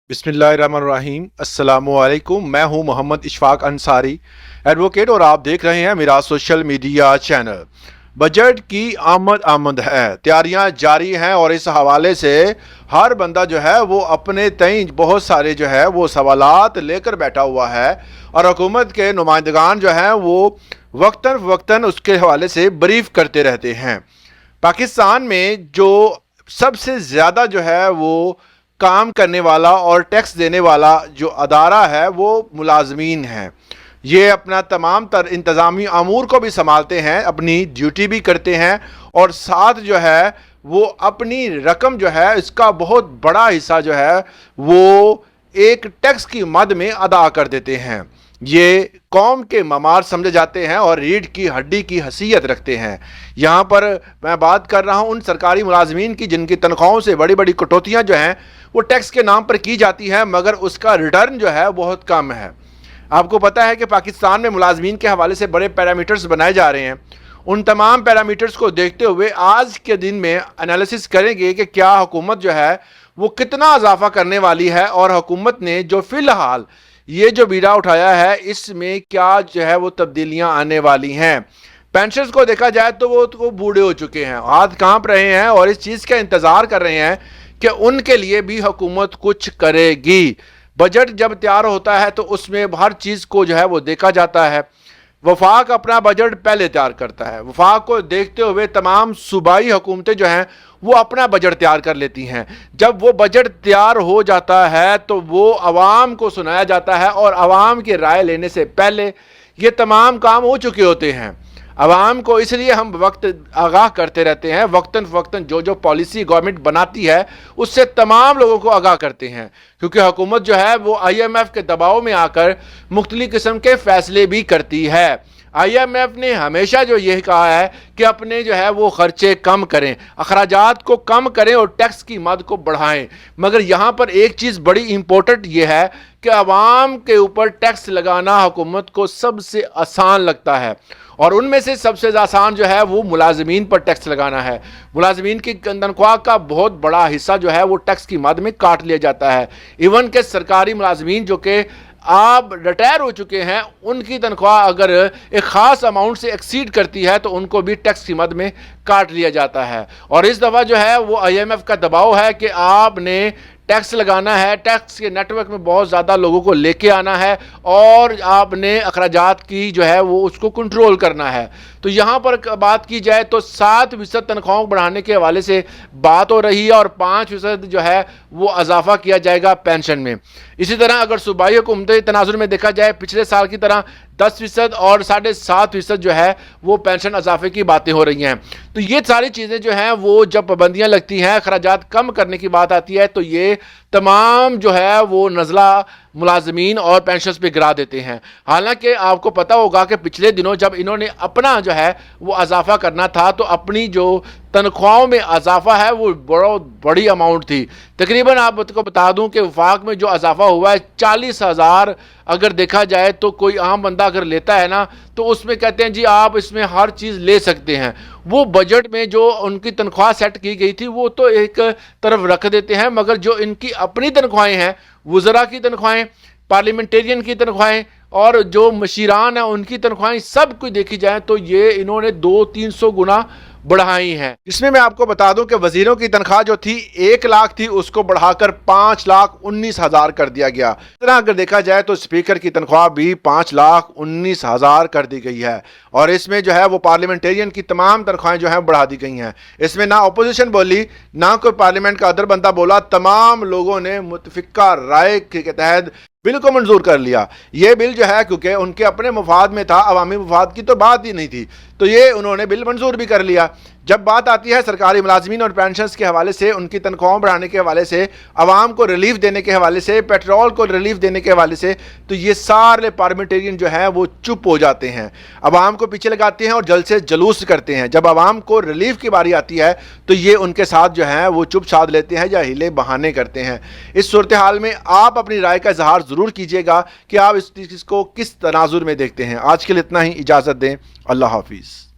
बिस्मिल्लाहिर्रहमानिर्रहीम अस्सलामुअलैकुम। मैं हूं मोहम्मद इशफाक अंसारी एडवोकेट और आप देख रहे हैं मेरा सोशल मीडिया चैनल। बजट की आमद है, तैयारियां जारी हैं और इस हवाले से हर बंदा जो है वो अपने तय बहुत सारे जो है वो सवालात लेकर बैठा हुआ है और हुकूमत के नुमाइंदगान जो हैं वो वक्तन फ़वक्तन उसके हवाले से ब्रीफ करते रहते हैं। पाकिस्तान में जो सबसे ज़्यादा जो है वो काम करने वाला और टैक्स देने वाला जो अदारा है वो मुलाजमीन हैं। ये अपना तमाम तर इंतज़ामी अमूर को भी संभालते हैं, अपनी ड्यूटी भी करते हैं और साथ जो है वो अपनी रकम जो है इसका बहुत बड़ा हिस्सा जो है वो एक टैक्स की मद में अदा कर देते हैं। ये कौम के ममार समझे जाते हैं और रीढ़ की हड्डी की हैसियत रखते हैं। यहाँ पर मैं बात कर रहा हूँ उन सरकारी मुलाजमीन की जिनकी तनख्वाहों से बड़ी बड़ी कटौतियाँ जो हैं वो टैक्स के नाम पर की जाती है, मगर उसका रिटर्न जो है बहुत कम है। आपको पता है कि पाकिस्तान में मुलाजमीन के हवाले से बड़े पैरामीटर्स बनाए जा रहे हैं। उन तमाम पैरामीटर्स को देखते हुए आज के दिन में एनालिसिस करेंगे कि क्या हुकूमत जो है वो कितना इजाफा करने वाली है और हुकूमत ने जो फ़िलहाल ये जो बीड़ा उठाया है इसमें क्या जो है वो तब्दीलियां आने वाली हैं। पेंशनर्स को देखा जाए तो वो बूढ़े हो चुके हैं, हाथ कांप रहे हैं और इस चीज़ का इंतज़ार कर रहे हैं कि उनके लिए भी हुकूमत कुछ करेगी। बजट जब तैयार होता है तो उसमें हर चीज़ को जो है वो देखा जाता है। वफाक अपना बजट पहले तैयार करता है, वफाक को देखते हुए तमाम सूबाई हुकूमतें जो हैं वो अपना बजट तैयार कर लेती हैं। जब वो बजट तैयार हो जाता है तो वो आवाम को सुनाया जाता है और आवाम की राय लेने से पहले ये तमाम काम हो चुके होते हैं। आवाम को इसलिए हम वक्त आगाह करते रहते हैं, वक्तन फ़वक्तन जो पॉलिसी गवर्नमेंट बनाती है उससे तमाम लोगों को आगाह करते हैं, क्योंकि हुकूमत जो है वो IMF के दबाव में आकर मुख्तलिफ़ किस्म के फ़ैसले भी करती है। IMF ने हमेशा जो यह कहा है कि अपने जो है वो ख़र्चे कम करें, अखराजात को कम करें और टैक्स की मद को बढ़ाएं। मगर यहाँ पर एक चीज़ बड़ी इम्पोर्टेंट ये है कि आवाम के ऊपर टैक्स लगाना हुकूमत को सबसे आसान लगता है और उनमें से सबसे आसान जो है वो मुलाजमीन पर टैक्स लगाना है। मुलाजमीन की तनख्वाह का बहुत बड़ा हिस्सा जो है वो टैक्स की मद में काट लिया जाता है। इवन के सरकारी मुलाजमीन जो कि आप रिटायर हो चुके हैं उनकी तनख्वाह अगर एक ख़ास अमाउंट से एक्सीड करती है तो उनको भी टैक्स की मद में काट लिया जाता है। और इस दफ़ा जो है वो IMF का दबाव है कि आपने टैक्स लगाना है, टैक्स के नेटवर्क में बहुत ज़्यादा लोगों को लेके आना है और आपने अखराजात की जो है वो उसको कंट्रोल करना है। तो यहाँ पर बात की जाए तो 7% तनख्वाहों को बढ़ाने के हवाले से बात हो रही है और 5% जो है वो इजाफा किया जाएगा पेंशन में। इसी तरह अगर सूबाई हुकूमती तनाजुर में देखा जाए पिछले साल की तरह 10% और 7.5% जो है वो पेंशन इजाफे की बातें हो रही हैं। तो ये सारी चीज़ें जो हैं वो जब पाबंदियाँ लगती हैं, अखराजात कम करने की बात आती है तो ये तमाम जो है वो नज़ला मुलाजमीन और पेंशनर्स पे गिरा देते हैं। हालांकि आपको पता होगा कि पिछले दिनों जब इन्होंने अपना जो है वो इजाफा करना था तो अपनी जो तनख्वाहों में इजाफा है वो बहुत बड़ी अमाउंट थी। तकरीबन आपको बता दूं कि वफाक में जो इजाफा हुआ है 40,000 अगर देखा जाए तो कोई आम बंदा अगर लेता है ना तो उसमें कहते हैं जी आप इसमें हर चीज़ ले सकते हैं। वो बजट में जो उनकी तनख्वाह सेट की गई थी वो तो एक तरफ रख देते हैं, मगर जो इनकी अपनी तनख्वाहें हैं, वज़रा की तनख्वाहें, पार्लियामेंटेरियन की तनख्वाहें और जो मशीरान हैं उनकी तनख्वाहें सब कुछ देखी जाए तो ये इन्होंने 200-300 गुना बढ़ाई हैं। इसमें मैं आपको बता दूं कि वजीरों की तनख्वाह जो थी 1 लाख थी उसको बढ़ाकर 5,19,000 कर दिया गया। इस तरह अगर देखा जाए तो स्पीकर की तनख्वाह भी 5,19,000 कर दी गई है और इसमें जो है वो पार्लियामेंटेरियन की तमाम तनख्वाहें जो हैं बढ़ा दी गई हैं। इसमें ना अपोजिशन बोली ना कोई पार्लियामेंट का अदर बंदा बोला, तमाम लोगों ने मुतफिका राय के तहत बिल को मंजूर कर लिया। ये बिल जो है क्योंकि उनके अपने मुफाद में था, अवामी मुफाद की तो बात ही नहीं थी, तो ये उन्होंने बिल मंजूर भी कर लिया। जब बात आती है सरकारी मुलाजमीन और पेंशनर्स के हवाले से, उनकी तनख्वाहों बढ़ाने के हवाले से, आवाम को रिलीफ देने के हवाले से, पेट्रोल को रिलीफ देने के हवाले से, तो ये सारे पार्लियामेंटेरियन जो हैं वो चुप हो जाते हैं, आवाम को पीछे लगाते हैं और जल्द से जलूस करते हैं। जब आवाम को रिलीफ की बारी आती है तो ये उनके साथ जो है वो चुप साध लेते हैं या हिले बहाने करते हैं। इस सूरत हाल में आप अपनी राय का इजहार ज़रूर कीजिएगा कि आप इस चीज़ को किस तनाजुर में देखते हैं। आज के लिए इतना ही, इजाज़त दें। अल्लाह हाफिज़।